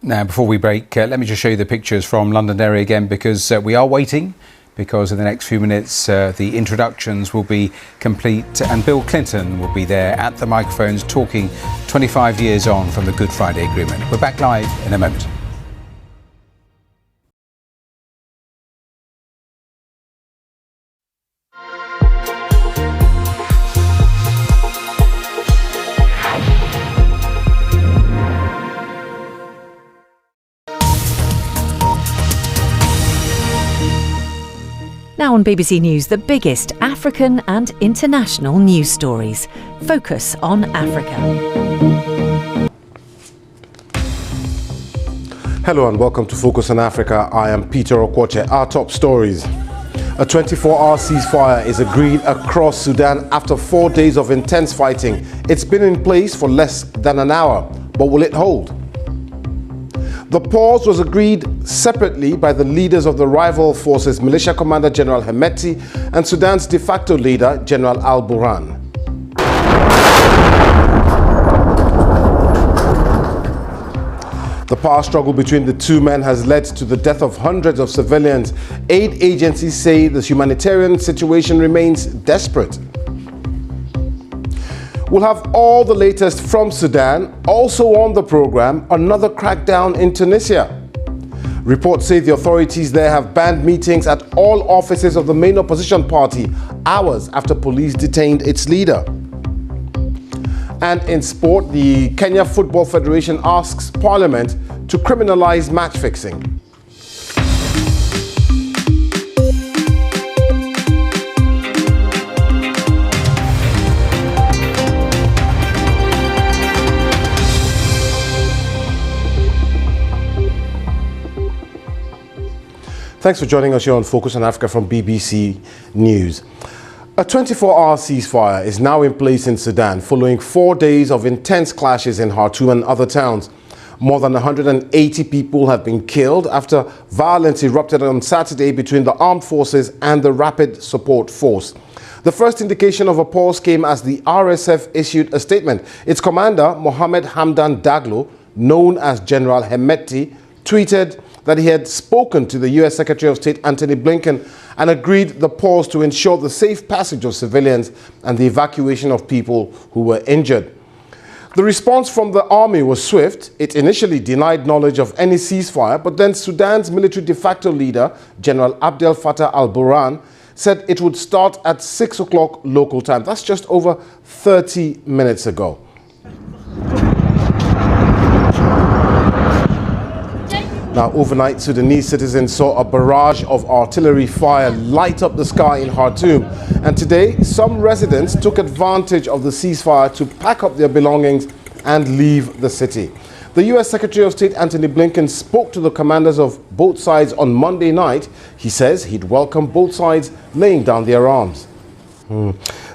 Now, before we break, let me just show you the pictures from Londonderry again, because we are waiting, because in the next few minutes the introductions will be complete and Bill Clinton will be there at the microphones talking 25 years on from the Good Friday Agreement. We're back live in a moment. Now on BBC News, the biggest African and international news stories. Focus on Africa. Hello and welcome to Focus on Africa. I am Peter Okwoche. Our top stories. A 24-hour ceasefire is agreed across Sudan after 4 days of intense fighting. It's been in place for less than an hour, but will it hold? The pause was agreed separately by the leaders of the rival forces, Militia Commander General Hemeti and Sudan's de facto leader, General al-Burhan. The power struggle between the two men has led to the death of hundreds of civilians. Aid agencies say the humanitarian situation remains desperate. We'll have all the latest from Sudan. Also on the program, another crackdown in Tunisia. Reports say the authorities there have banned meetings at all offices of the main opposition party hours after police detained its leader. And in sport, the Kenya Football Federation asks Parliament to criminalize match fixing. Thanks for joining us here on Focus on Africa from BBC News. A 24-hour ceasefire is now in place in Sudan following 4 days of intense clashes in Khartoum and other towns. More than 180 people have been killed after violence erupted on Saturday between the armed forces and the Rapid Support Force. The first indication of a pause came as the RSF issued a statement. Its commander, Mohamed Hamdan Daglo, known as General Hemeti, tweeted that he had spoken to the US Secretary of State Antony Blinken and agreed the pause to ensure the safe passage of civilians and the evacuation of people who were injured. The response from the army was swift. It initially denied knowledge of any ceasefire, but then Sudan's military de facto leader, General Abdel Fattah al-Burhan, said it would start at 6 o'clock local time. That's just over 30 minutes ago. Now, overnight, Sudanese citizens saw a barrage of artillery fire light up the sky in Khartoum. And today, some residents took advantage of the ceasefire to pack up their belongings and leave the city. The US Secretary of State Antony Blinken spoke to the commanders of both sides on Monday night. He says he'd welcome both sides laying down their arms.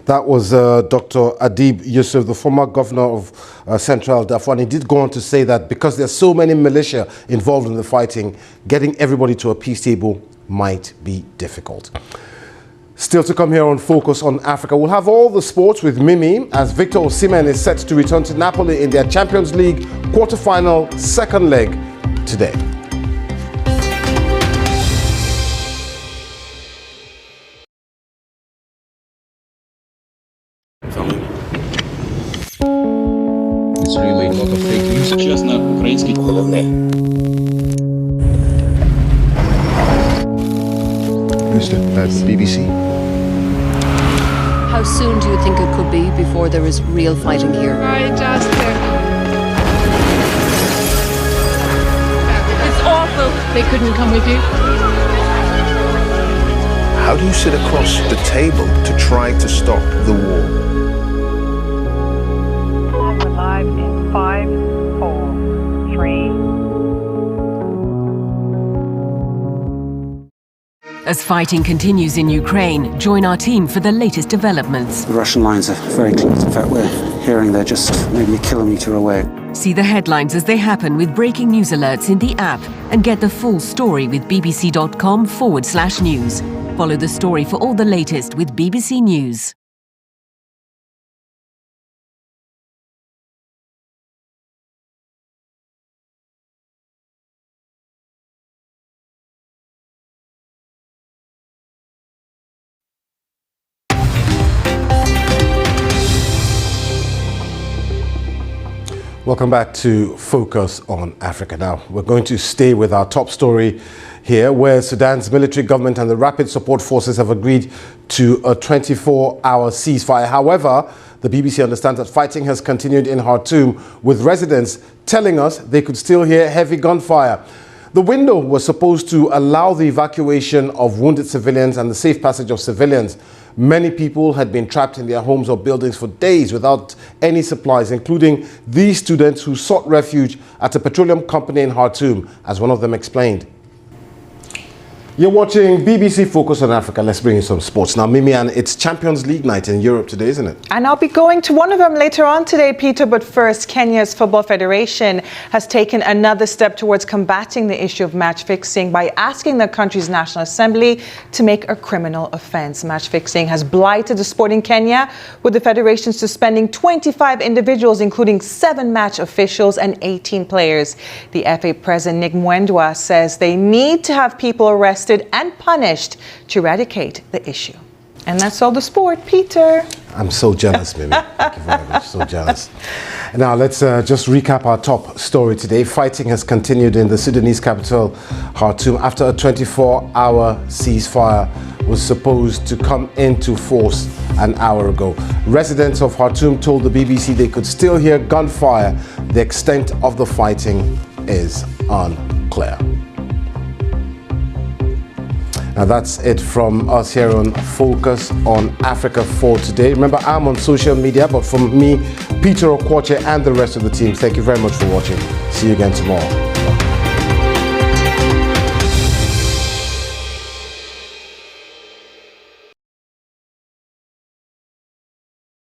That was Dr. Adib Yusuf, the former governor of Central Darfur. And he did go on to say that because there's so many militia involved in the fighting, getting everybody to a peace table might be difficult. Still to come here on Focus on Africa, we'll have all the sports with Mimi as Victor Osimhen is set to return to Napoli in their Champions League quarter-final second leg today. Made a lot of fake news. Честно, украинский головне. Mr. BBC. How soon do you think it could be before there is real fighting here? It's awful. They couldn't come with you. How do you sit across the table to try to stop the war? Live in 5, 4, 3. As fighting continues in Ukraine, join our team for the latest developments. The Russian lines are very close. In fact, we're hearing they're just maybe a kilometre away. See the headlines as they happen with breaking news alerts in the app and get the full story with bbc.com/news. Follow the story for all the latest with BBC News. Welcome back to Focus on Africa. Now, we're going to stay with our top story here, where Sudan's military government and the Rapid Support Forces have agreed to a 24-hour ceasefire. However, the BBC understands that fighting has continued in Khartoum, with residents telling us they could still hear heavy gunfire. The window was supposed to allow the evacuation of wounded civilians and the safe passage of civilians. Many people had been trapped in their homes or buildings for days without any supplies, including these students who sought refuge at a petroleum company in Khartoum, as one of them explained. You're watching BBC Focus on Africa. Let's bring you some sports. Now, Mimian, it's Champions League night in Europe today, isn't it? And I'll be going to one of them later on today, Peter. But first, Kenya's Football Federation has taken another step towards combating the issue of match fixing by asking the country's National Assembly to make a criminal offence. Match fixing has blighted the sport in Kenya, with the federation suspending 25 individuals, including 7 match officials and 18 players. The FA president, Nick Mwendwa, says they need to have people arrested and punished to eradicate the issue. And that's all the sport, Peter. I'm so jealous, Mimi. Thank you very much. So jealous. Now, let's just recap our top story today. Fighting has continued in the Sudanese capital, Khartoum, after a 24-hour ceasefire was supposed to come into force an hour ago. Residents of Khartoum told the BBC they could still hear gunfire. The extent of the fighting is unclear. Now, that's it from us here on Focus on Africa for today. Remember, I'm on social media, but from me, Peter Okwoche, and the rest of the team, thank you very much for watching. See you again tomorrow.